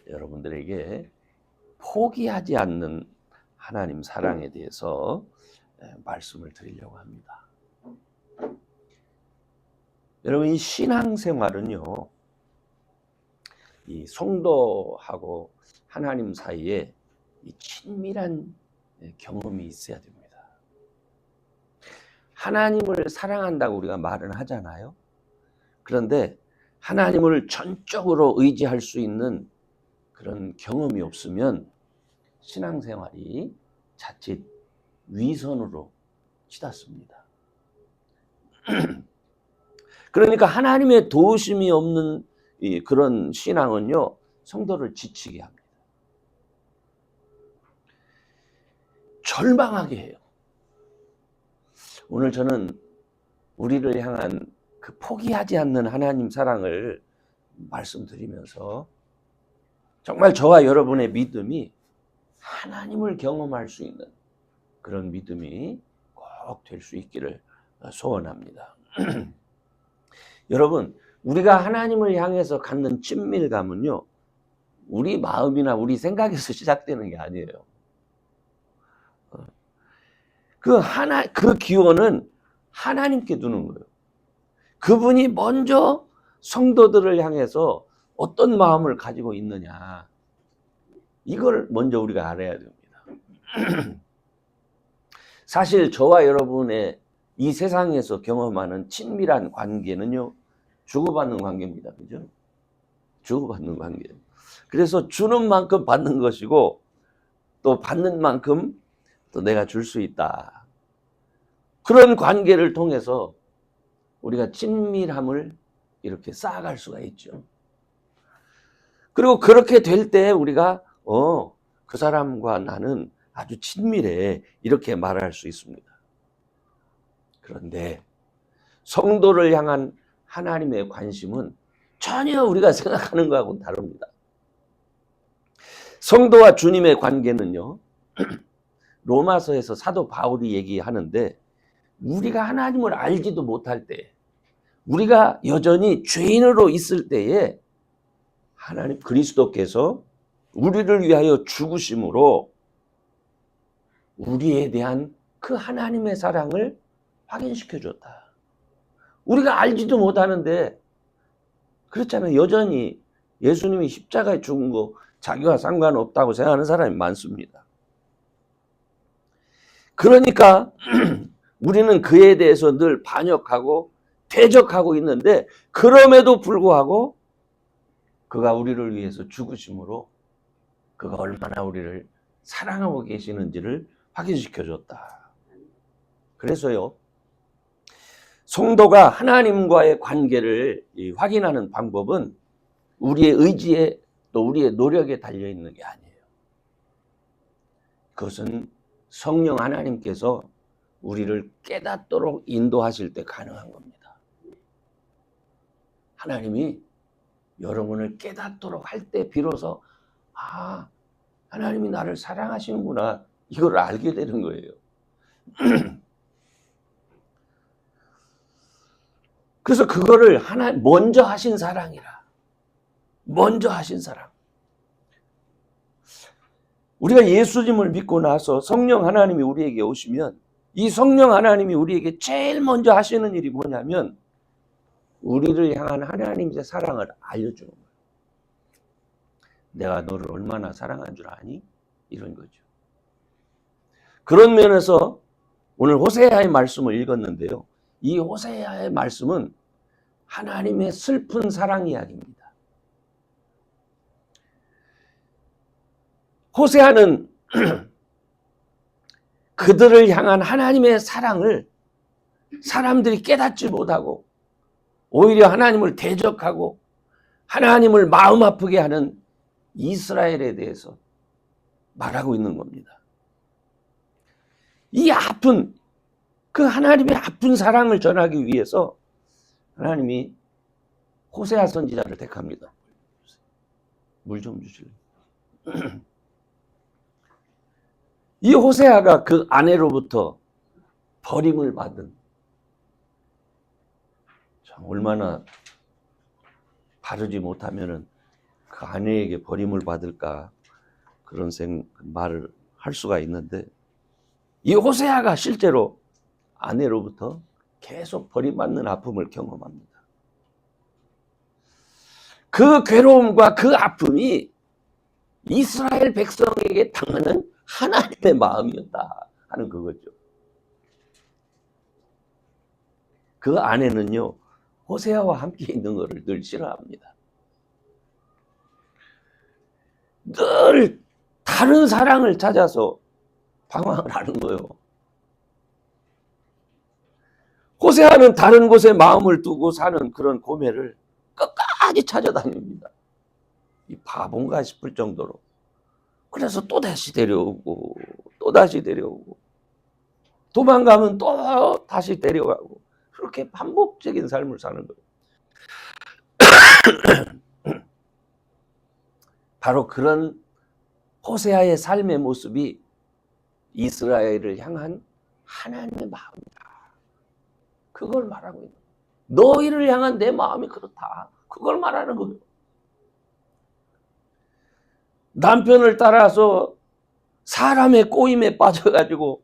여러분들에게 포기하지 않는 하나님 사랑에 대해서 말씀을 드리려고 합니다. 여러분, 이 신앙생활은요, 이 성도하고 하나님 사이에 이 친밀한 경험이 있어야 됩니다. 하나님을 사랑한다고 우리가 말은 하잖아요. 그런데 하나님을 전적으로 의지할 수 있는 그런 경험이 없으면 신앙생활이 자칫 위선으로 치닫습니다. 그러니까 하나님의 도우심이 없는 그런 신앙은요, 성도를 지치게 합니다. 절망하게 해요. 오늘 저는 우리를 향한 그 포기하지 않는 하나님 사랑을 말씀드리면서 정말 저와 여러분의 믿음이 하나님을 경험할 수 있는 그런 믿음이 꼭 될 수 있기를 소원합니다. 여러분, 우리가 하나님을 향해서 갖는 친밀감은요, 우리 마음이나 우리 생각에서 시작되는 게 아니에요. 그 기원은 하나님께 두는 거예요. 그분이 먼저 성도들을 향해서 어떤 마음을 가지고 있느냐, 이걸 먼저 우리가 알아야 됩니다. 사실 저와 여러분의 이 세상에서 경험하는 친밀한 관계는요, 주고받는 관계입니다. 그죠? 주고받는 관계. 그래서 주는 만큼 받는 것이고, 또 받는 만큼 또 내가 줄 수 있다. 그런 관계를 통해서 우리가 친밀함을 이렇게 쌓아갈 수가 있죠. 그리고 그렇게 될 때 우리가 그 사람과 나는 아주 친밀해, 이렇게 말할 수 있습니다. 그런데 성도를 향한 하나님의 관심은 전혀 우리가 생각하는 것하고는 다릅니다. 성도와 주님의 관계는요, 로마서에서 사도 바울이 얘기하는데, 우리가 하나님을 알지도 못할 때, 우리가 여전히 죄인으로 있을 때에 하나님 그리스도께서 우리를 위하여 죽으심으로 우리에 대한 그 하나님의 사랑을 확인시켜 줬다. 우리가 알지도 못하는데, 그렇잖아요. 여전히 예수님이 십자가에 죽은 거 자기와 상관없다고 생각하는 사람이 많습니다. 그러니까 우리는 그에 대해서 늘 반역하고 대적하고 있는데, 그럼에도 불구하고 그가 우리를 위해서 죽으심으로 그가 얼마나 우리를 사랑하고 계시는지를 확인시켜 줬다. 그래서요, 성도가 하나님과의 관계를 확인하는 방법은 우리의 의지에 또 우리의 노력에 달려 있는 게 아니에요. 그것은 성령 하나님께서 우리를 깨닫도록 인도하실 때 가능한 겁니다. 하나님이 여러분을 깨닫도록 할 때 비로소 하나님이 나를 사랑하시는구나, 이걸 알게 되는 거예요. 그래서 그거를 먼저 하신 사랑이라. 먼저 하신 사랑. 우리가 예수님을 믿고 나서 성령 하나님이 우리에게 오시면, 이 성령 하나님이 우리에게 제일 먼저 하시는 일이 뭐냐면, 우리를 향한 하나님의 사랑을 알려주는 거예요. 내가 너를 얼마나 사랑한 줄 아니? 이런 거죠. 그런 면에서 오늘 호세아의 말씀을 읽었는데요, 이 호세아의 말씀은 하나님의 슬픈 사랑 이야기입니다. 호세아는 그들을 향한 하나님의 사랑을 사람들이 깨닫지 못하고 오히려 하나님을 대적하고 하나님을 마음 아프게 하는 이스라엘에 대해서 말하고 있는 겁니다. 이 아픈, 그 하나님의 아픈 사랑을 전하기 위해서 하나님이 호세아 선지자를 택합니다. 물 좀 주실래요? 이 호세아가 그 아내로부터 버림을 받은, 참 얼마나 바르지 못하면은 그 그 아내에게 버림을 받을까 그런 말을 할 수가 있는데, 이 호세아가 실제로 아내로부터 계속 버림받는 아픔을 경험합니다. 그 괴로움과 그 아픔이 이스라엘 백성에게 당하는 하나님의 마음이었다 하는 그거죠. 그 아내는요, 호세아와 함께 있는 것을 늘 싫어합니다. 늘 다른 사랑을 찾아서 방황을 하는 거예요. 호세아는 다른 곳에 마음을 두고 사는 그런 고매를 끝까지 찾아다닙니다. 이 바본가 싶을 정도로. 그래서 또다시 데려오고 또다시 데려오고 도망가면 또 다시 데려가고 그렇게 반복적인 삶을 사는 거예요. 바로 그런 호세아의 삶의 모습이 이스라엘을 향한 하나님의 마음이다. 그걸 말하고 있는 거예요. 너희를 향한 내 마음이 그렇다. 그걸 말하는 거예요. 남편을 따라서 사람의 꼬임에 빠져가지고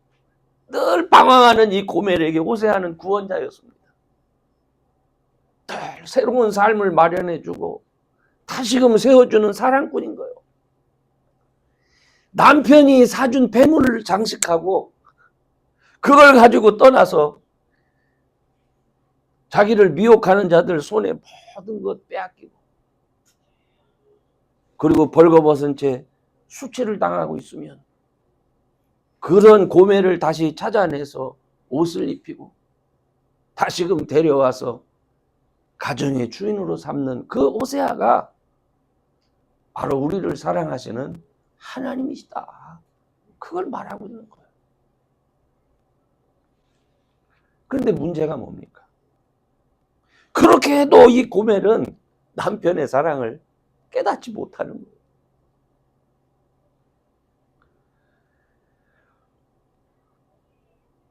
늘 방황하는 이 고멜에게 호세아는 구원자였습니다. 늘 새로운 삶을 마련해주고 다시금 세워주는 사랑꾼인 거예요. 남편이 사준 배물을 장식하고 그걸 가지고 떠나서 자기를 미혹하는 자들 손에 모든 것 빼앗기고 그리고 벌거벗은 채 수치를 당하고 있으면 그런 고멜을 다시 찾아내서 옷을 입히고 다시금 데려와서 가정의 주인으로 삼는 그 호세아가 바로 우리를 사랑하시는 하나님이시다. 그걸 말하고 있는 거예요. 그런데 문제가 뭡니까? 그렇게 해도 이 고멜은 남편의 사랑을 깨닫지 못하는 거예요.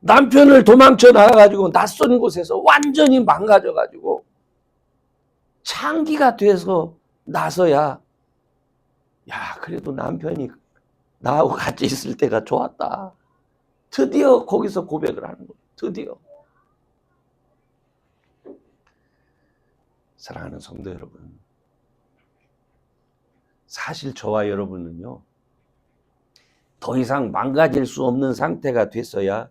남편을 도망쳐 나가가지고 낯선 곳에서 완전히 망가져가지고 창기가 돼서 나서야 그래도 남편이 나하고 같이 있을 때가 좋았다. 드디어 거기서 고백을 하는 거예요. 드디어. 사랑하는 성도 여러분, 사실 저와 여러분은요, 더 이상 망가질 수 없는 상태가 됐어야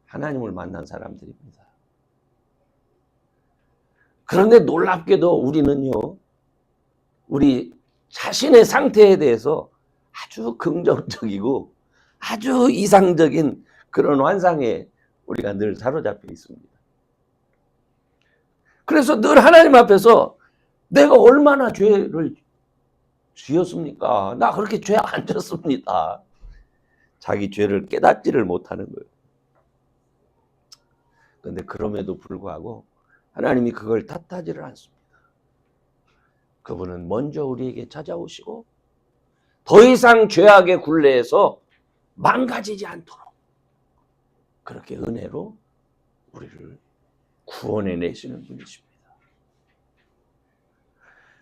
하나님을 만난 사람들입니다. 그런데 놀랍게도 우리는요, 우리 자신의 상태에 대해서 아주 긍정적이고 아주 이상적인 그런 환상에 우리가 늘 사로잡혀 있습니다. 그래서 늘 하나님 앞에서 내가 얼마나 죄를 지었습니까? 나 그렇게 죄 안 졌습니다. 자기 죄를 깨닫지를 못하는 거예요. 그런데 그럼에도 불구하고 하나님이 그걸 탓하지를 않습니다. 그분은 먼저 우리에게 찾아오시고 더 이상 죄악의 굴레에서 망가지지 않도록 그렇게 은혜로 우리를 구원해 내시는 분이십니다.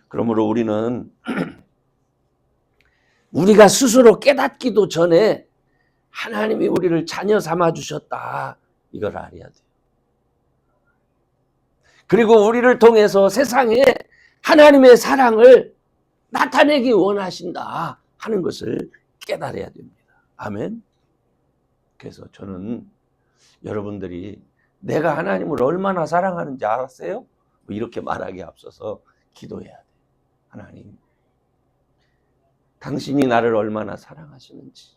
그러므로 우리는 우리가 스스로 깨닫기도 전에 하나님이 우리를 자녀 삼아 주셨다. 이걸 알아야 돼요. 그리고 우리를 통해서 세상에 하나님의 사랑을 나타내기 원하신다 하는 것을 깨달아야 됩니다. 아멘. 그래서 저는 여러분들이 내가 하나님을 얼마나 사랑하는지 알았어요? 이렇게 말하기에 앞서서 기도해야 돼요. 하나님, 당신이 나를 얼마나 사랑하시는지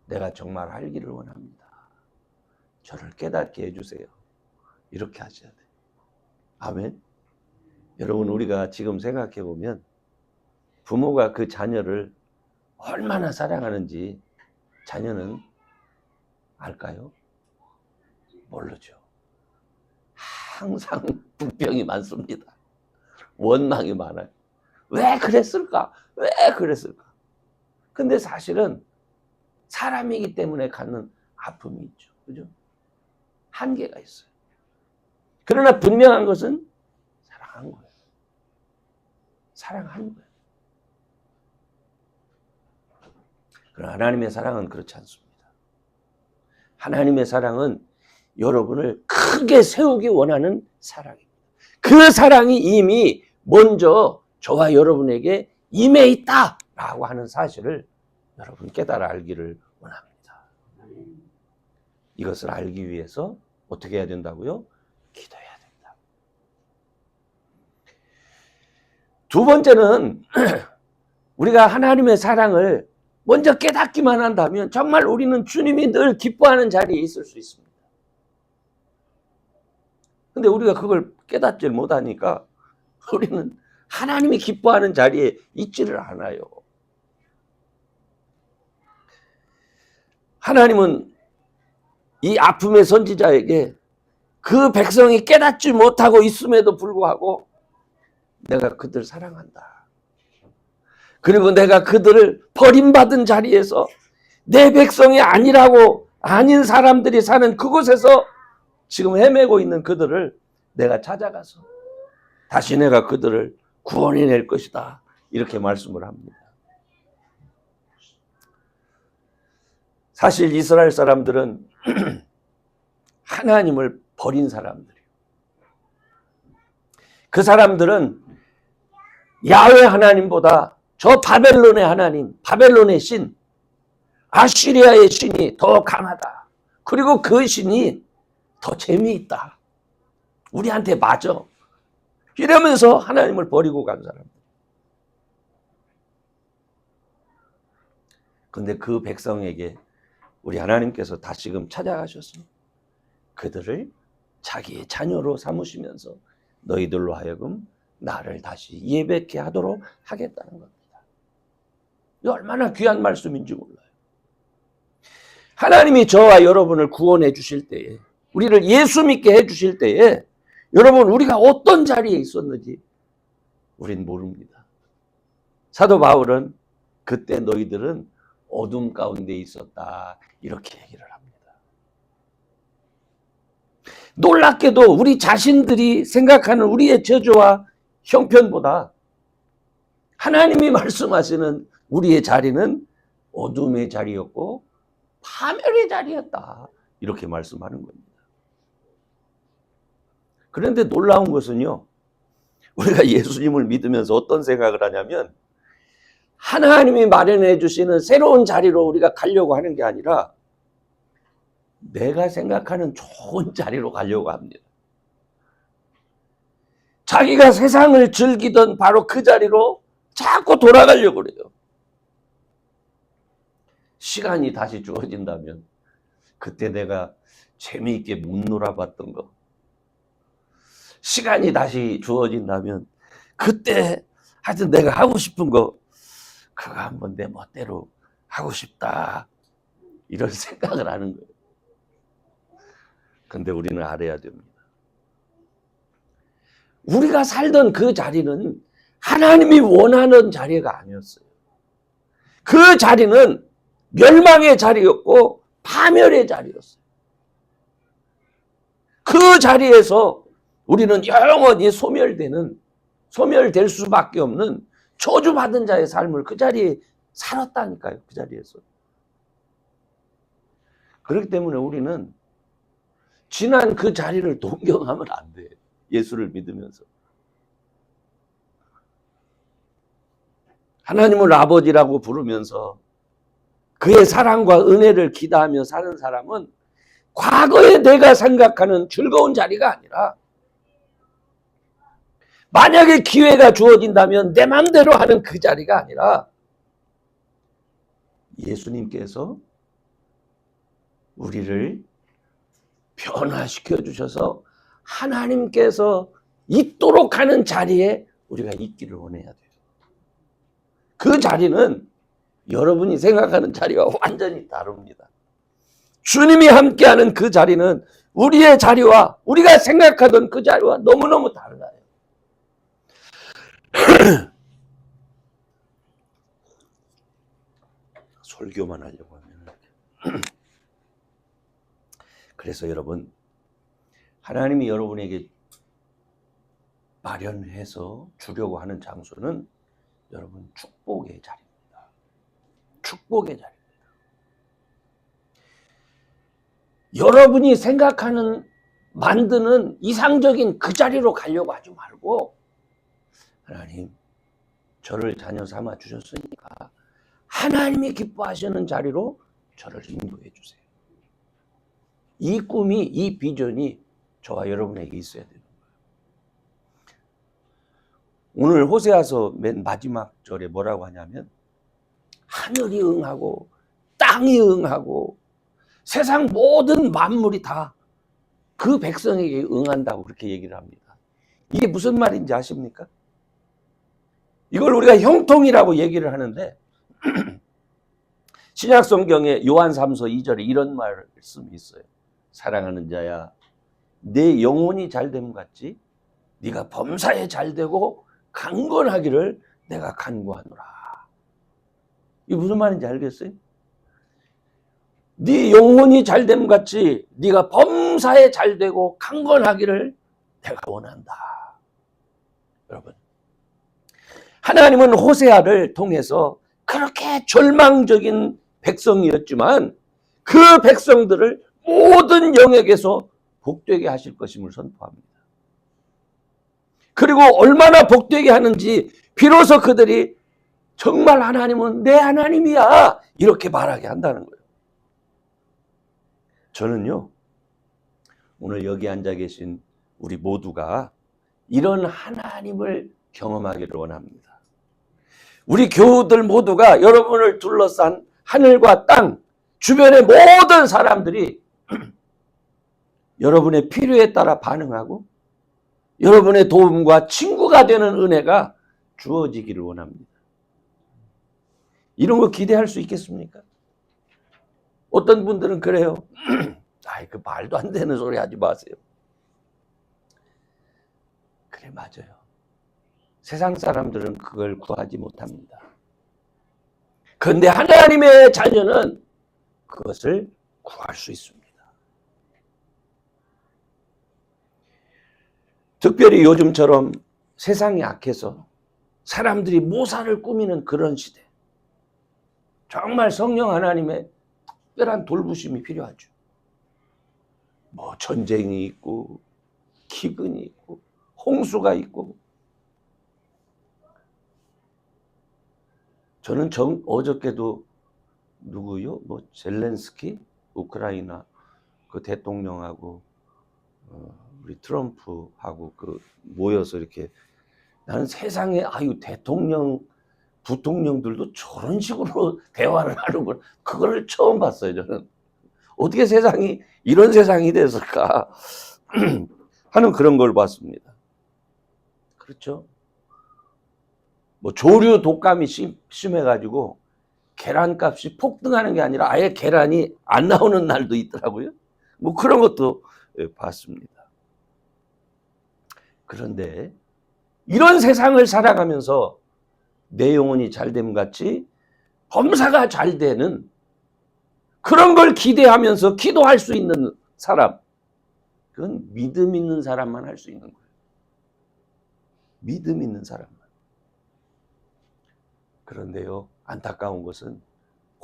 내가 정말 알기를 원합니다. 저를 깨닫게 해주세요. 이렇게 하셔야 돼요. 아멘. 여러분, 우리가 지금 생각해 보면 부모가 그 자녀를 얼마나 사랑하는지 자녀는 알까요? 모르죠. 항상 불평이 많습니다. 원망이 많아요. 왜 그랬을까? 왜 그랬을까? 근데 사실은 사람이기 때문에 갖는 아픔이 있죠. 그죠? 한계가 있어요. 그러나 분명한 것은 사랑한 거예요. 사랑하는 거예요. 그러나 하나님의 사랑은 그렇지 않습니다. 하나님의 사랑은 여러분을 크게 세우기 원하는 사랑입니다. 그 사랑이 이미 먼저 저와 여러분에게 임해 있다라고 하는 사실을 여러분 깨달아 알기를 원합니다. 이것을 알기 위해서 어떻게 해야 된다고요? 기도해야 된다. 두 번째는 우리가 하나님의 사랑을 먼저 깨닫기만 한다면 정말 우리는 주님이 늘 기뻐하는 자리에 있을 수 있습니다. 근데 우리가 그걸 깨닫지 못하니까 우리는 하나님이 기뻐하는 자리에 있지를 않아요. 하나님은 이 아픔의 선지자에게 그 백성이 깨닫지 못하고 있음에도 불구하고 내가 그들 사랑한다. 그리고 내가 그들을 버림받은 자리에서 내 백성이 아니라고 아닌 사람들이 사는 그곳에서 지금 헤매고 있는 그들을 내가 찾아가서 다시 내가 그들을 구원해낼 것이다. 이렇게 말씀을 합니다. 사실 이스라엘 사람들은 하나님을 버린 사람들이에요. 그 사람들은 야훼 하나님보다 저 바벨론의 하나님, 바벨론의 신, 아시리아의 신이 더 강하다. 그리고 그 신이 더 재미있다. 우리한테 맞아. 이러면서 하나님을 버리고 간 사람들. 그런데 그 백성에게 우리 하나님께서 다시금 찾아가셔서 그들을 자기의 자녀로 삼으시면서 너희들로 하여금 나를 다시 예배케 하도록 하겠다는 겁니다. 이 얼마나 귀한 말씀인지 몰라요. 하나님이 저와 여러분을 구원해 주실 때에, 우리를 예수 믿게 해 주실 때에 여러분 우리가 어떤 자리에 있었는지 우린 모릅니다. 사도 바울은 그때 너희들은 어둠 가운데 있었다 이렇게 얘기를 합니다. 놀랍게도 우리 자신들이 생각하는 우리의 저주와 형편보다 하나님이 말씀하시는 우리의 자리는 어둠의 자리였고 파멸의 자리였다 이렇게 말씀하는 겁니다. 그런데 놀라운 것은요, 우리가 예수님을 믿으면서 어떤 생각을 하냐면 하나님이 마련해 주시는 새로운 자리로 우리가 가려고 하는 게 아니라 내가 생각하는 좋은 자리로 가려고 합니다. 자기가 세상을 즐기던 바로 그 자리로 자꾸 돌아가려고 그래요. 시간이 다시 주어진다면 그때 내가 재미있게 못 놀아봤던 거, 시간이 다시 주어진다면 그때 하여튼 내가 하고 싶은 거 그거 한번 내 멋대로 하고 싶다 이런 생각을 하는 거예요. 근데 우리는 알아야 됩니다. 우리가 살던 그 자리는 하나님이 원하는 자리가 아니었어요. 그 자리는 멸망의 자리였고 파멸의 자리였어요. 그 자리에서 우리는 영원히 소멸될 수밖에 없는 저주받은 자의 삶을 그 자리에 살았다니까요. 그 자리에서. 그렇기 때문에 우리는 지난 그 자리를 동경하면 안 돼요. 예수를 믿으면서. 하나님을 아버지라고 부르면서 그의 사랑과 은혜를 기다하며 사는 사람은 과거에 내가 생각하는 즐거운 자리가 아니라 만약에 기회가 주어진다면 내 맘대로 하는 그 자리가 아니라 예수님께서 우리를 변화시켜 주셔서 하나님께서 있도록 하는 자리에 우리가 있기를 원해야 돼요. 그 자리는 여러분이 생각하는 자리와 완전히 다릅니다. 주님이 함께하는 그 자리는 우리의 자리와 우리가 생각하던 그 자리와 너무너무 달라요. 설교만 하려고 하면. 그래서 여러분, 하나님이 여러분에게 마련해서 주려고 하는 장소는 여러분 축복의 자리입니다. 축복의 자리. 여러분이 생각하는 만드는 이상적인 그 자리로 가려고 하지 말고 하나님 저를 자녀 삼아 주셨으니까 하나님이 기뻐하시는 자리로 저를 인도해 주세요. 이 꿈이, 이 비전이 저와 여러분에게 있어야 되는 거예요. 오늘 호세아서 맨 마지막 절에 뭐라고 하냐면 하늘이 응하고 땅이 응하고 세상 모든 만물이 다 그 백성에게 응한다고 그렇게 얘기를 합니다. 이게 무슨 말인지 아십니까? 이걸 우리가 형통이라고 얘기를 하는데 신약 성경에 요한 3서 2절에 이런 말씀이 있어요. 사랑하는 자야 내 영혼이 잘됨 같이 네가 범사에 잘되고 강건하기를 내가 간구하노라. 이게 무슨 말인지 알겠어요? 네 영혼이 잘됨 같이 네가 범사에 잘되고 강건하기를 내가 원한다. 여러분, 하나님은 호세아를 통해서 그렇게 절망적인 백성이었지만 그 백성들을 모든 영역에서 복되게 하실 것임을 선포합니다. 그리고 얼마나 복되게 하는지 비로소 그들이 정말 하나님은 내 하나님이야 이렇게 말하게 한다는 거예요. 저는요 오늘 여기 앉아 계신 우리 모두가 이런 하나님을 경험하기를 원합니다. 우리 교우들 모두가 여러분을 둘러싼 하늘과 땅 주변의 모든 사람들이 여러분의 필요에 따라 반응하고 여러분의 도움과 친구가 되는 은혜가 주어지기를 원합니다. 이런 거 기대할 수 있겠습니까? 어떤 분들은 그래요. 아이, 그 말도 안 되는 소리 하지 마세요. 그래, 맞아요. 세상 사람들은 그걸 구하지 못합니다. 그런데 하나님의 자녀는 그것을 구할 수 있습니다. 특별히 요즘처럼 세상이 악해서 사람들이 모사를 꾸미는 그런 시대. 정말 성령 하나님의 특별한 돌보심이 필요하죠. 뭐 전쟁이 있고 기근이 있고 홍수가 있고 저는 어저께도 누구요? 뭐 젤렌스키 우크라이나 그 대통령하고 우리 트럼프하고 그 모여서 이렇게 나는 세상에 아유 대통령 부통령들도 저런 식으로 대화를 하는 걸 그걸 처음 봤어요. 저는 어떻게 세상이 이런 세상이 됐을까 하는 그런 걸 봤습니다. 그렇죠? 뭐 조류 독감이 심해가지고 계란값이 폭등하는 게 아니라 아예 계란이 안 나오는 날도 있더라고요. 뭐 그런 것도 봤습니다. 그런데 이런 세상을 살아가면서 내 영혼이 잘됨 같이 범사가 잘 되는 그런 걸 기대하면서 기도할 수 있는 사람, 그건 믿음 있는 사람만 할 수 있는 거예요. 믿음 있는 사람만. 그런데요, 안타까운 것은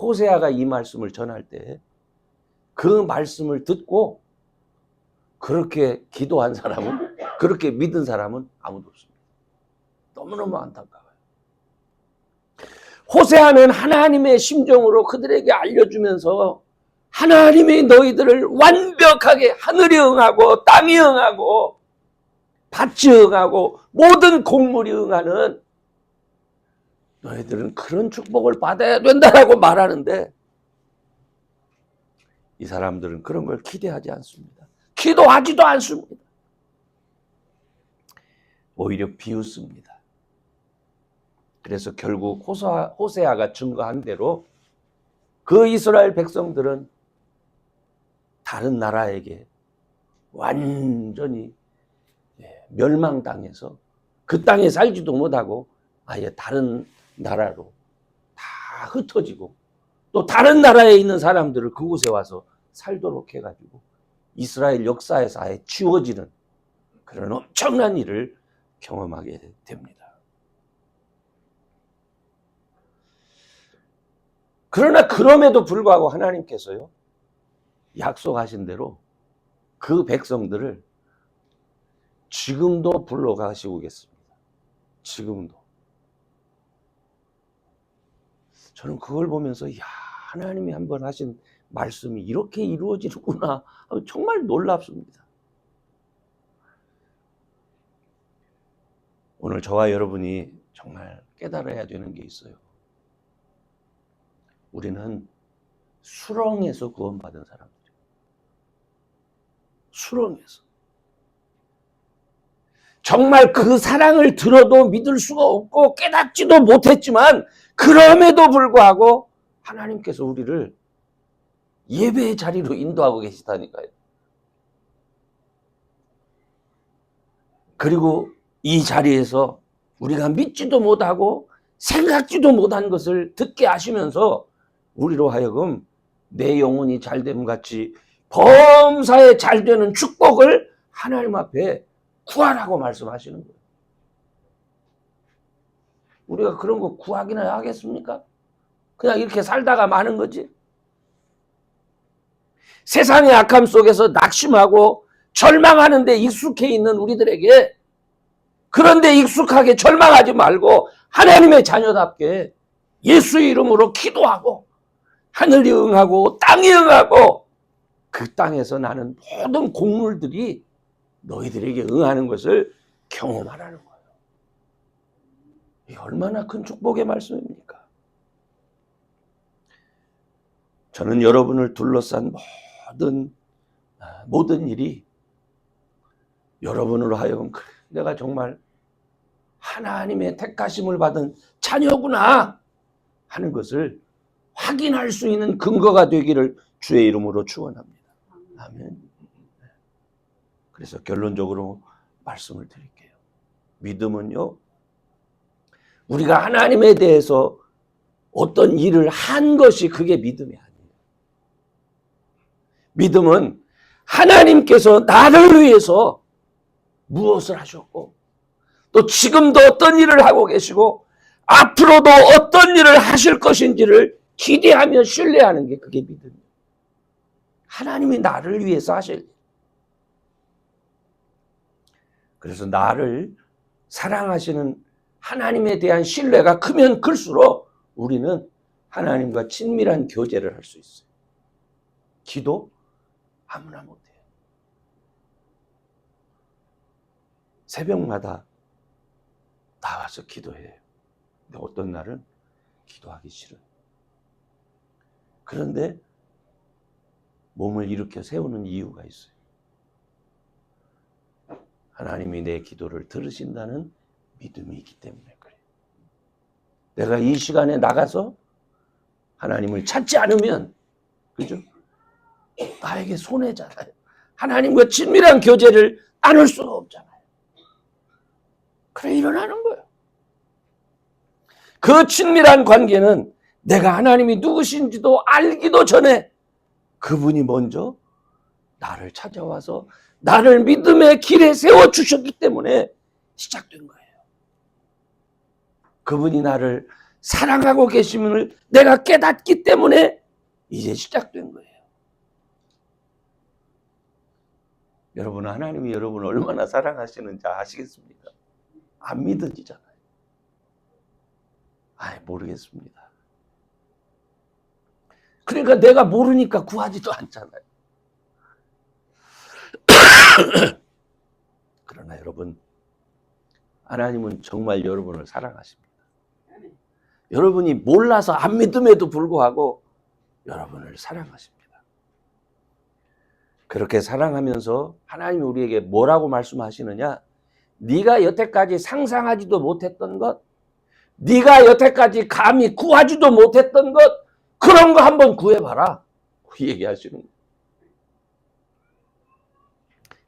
호세아가 이 말씀을 전할 때 그 말씀을 듣고 그렇게 기도한 사람은, 그렇게 믿은 사람은 아무도 없습니다. 너무너무 안타까워요. 호세아는 하나님의 심정으로 그들에게 알려주면서 하나님이 너희들을 완벽하게 하늘이 응하고 땅이 응하고 밭이 응하고 모든 곡물이 응하는 너희들은 그런 축복을 받아야 된다라고 말하는데 이 사람들은 그런 걸 기대하지 않습니다. 기도하지도 않습니다. 오히려 비웃습니다. 그래서 결국 호세아가 증거한 대로 그 이스라엘 백성들은 다른 나라에게 완전히 멸망당해서 그 땅에 살지도 못하고 아예 다른 나라로 다 흩어지고 또 다른 나라에 있는 사람들을 그곳에 와서 살도록 해가지고 이스라엘 역사에서 아예 지워지는 그런 엄청난 일을 경험하게 됩니다. 그러나 그럼에도 불구하고 하나님께서요, 약속하신 대로 그 백성들을 지금도 불러가시고 계십니다. 지금도. 저는 그걸 보면서 야, 하나님이 한번 하신 말씀이 이렇게 이루어지는구나. 정말 놀랍습니다. 오늘 저와 여러분이 정말 깨달아야 되는 게 있어요. 우리는 수렁에서 구원받은 사람들이에요. 수렁에서. 정말 그 사랑을 들어도 믿을 수가 없고 깨닫지도 못했지만 그럼에도 불구하고 하나님께서 우리를 예배의 자리로 인도하고 계시다니까요. 그리고 이 자리에서 우리가 믿지도 못하고 생각지도 못한 것을 듣게 하시면서 우리로 하여금 내 영혼이 잘됨 같이 범사에 잘되는 축복을 하나님 앞에 구하라고 말씀하시는 거예요. 우리가 그런 거 구하기나 하겠습니까? 그냥 이렇게 살다가 마는 거지. 세상의 악함 속에서 낙심하고 절망하는 데 익숙해 있는 우리들에게 그런데 익숙하게 절망하지 말고 하나님의 자녀답게 예수의 이름으로 기도하고 하늘이 응하고 땅이 응하고 그 땅에서 나는 모든 곡물들이 너희들에게 응하는 것을 경험하라는 거예요. 이게 얼마나 큰 축복의 말씀입니까? 저는 여러분을 둘러싼 모든 일이 여러분으로 하여금 내가 정말 하나님의 택하심을 받은 자녀구나 하는 것을 확인할 수 있는 근거가 되기를 주의 이름으로 축원합니다. 아멘. 그래서 결론적으로 말씀을 드릴게요. 믿음은요, 우리가 하나님에 대해서 어떤 일을 한 것이 그게 믿음이 아니에요. 믿음은 하나님께서 나를 위해서 무엇을 하셨고 또 지금도 어떤 일을 하고 계시고 앞으로도 어떤 일을 하실 것인지를 기대하며 신뢰하는 게 그게 믿음이에요. 하나님이 나를 위해서 하실 일. 그래서 나를 사랑하시는 하나님에 대한 신뢰가 크면 클수록 우리는 하나님과 친밀한 교제를 할 수 있어요. 기도 아무나 못해요. 새벽마다 나와서 기도해요. 근데 어떤 날은 기도하기 싫어요. 그런데 몸을 일으켜 세우는 이유가 있어요. 하나님이 내 기도를 들으신다는 믿음이 있기 때문에 그래요. 내가 이 시간에 나가서 하나님을 찾지 않으면, 그죠? 나에게 손해잖아요. 하나님과 친밀한 교제를 나눌 수가 없잖아요. 그래 일어나는 거예요. 그 친밀한 관계는 내가 하나님이 누구신지도 알기도 전에 그분이 먼저 나를 찾아와서 나를 믿음의 길에 세워주셨기 때문에 시작된 거예요. 그분이 나를 사랑하고 계심을 내가 깨닫기 때문에 이제 시작된 거예요. 여러분, 하나님이 여러분을 얼마나 사랑하시는지 아시겠습니까? 안 믿어지잖아요. 모르겠습니다. 그러니까 내가 모르니까 구하지도 않잖아요. 그러나 여러분, 하나님은 정말 여러분을 사랑하십니다. 여러분이 몰라서 안 믿음에도 불구하고 여러분을 사랑하십니다. 그렇게 사랑하면서 하나님이 우리에게 뭐라고 말씀하시느냐? 네가 여태까지 상상하지도 못했던 것, 네가 여태까지 감히 구하지도 못했던 것, 그런 거 한번 구해봐라. 그 얘기하시는 거예요.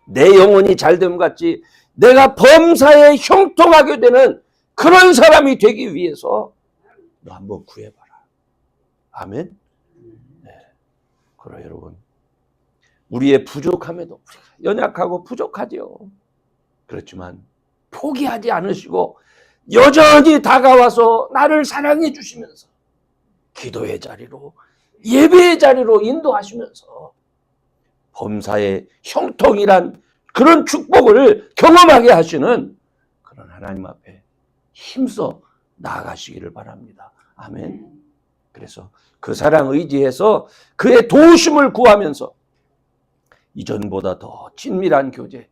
내 영혼이 잘됨 같이 내가 범사에 형통하게 되는 그런 사람이 되기 위해서 너 한번 구해봐라. 아멘? 네. 그럼 여러분, 우리의 부족함에도 우리가 연약하고 부족하지요. 그렇지만 포기하지 않으시고 여전히 다가와서 나를 사랑해 주시면서 기도의 자리로, 예배의 자리로 인도하시면서 범사의 형통이란 그런 축복을 경험하게 하시는 그런 하나님 앞에 힘써 나아가시기를 바랍니다. 아멘. 그래서 그 사랑 의지해서 그의 도우심을 구하면서 이전보다 더 친밀한 교제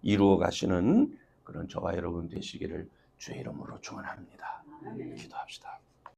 이루어 가시는 그런 저와 여러분 되시기를 주의 이름으로 축원합니다. 기도합시다.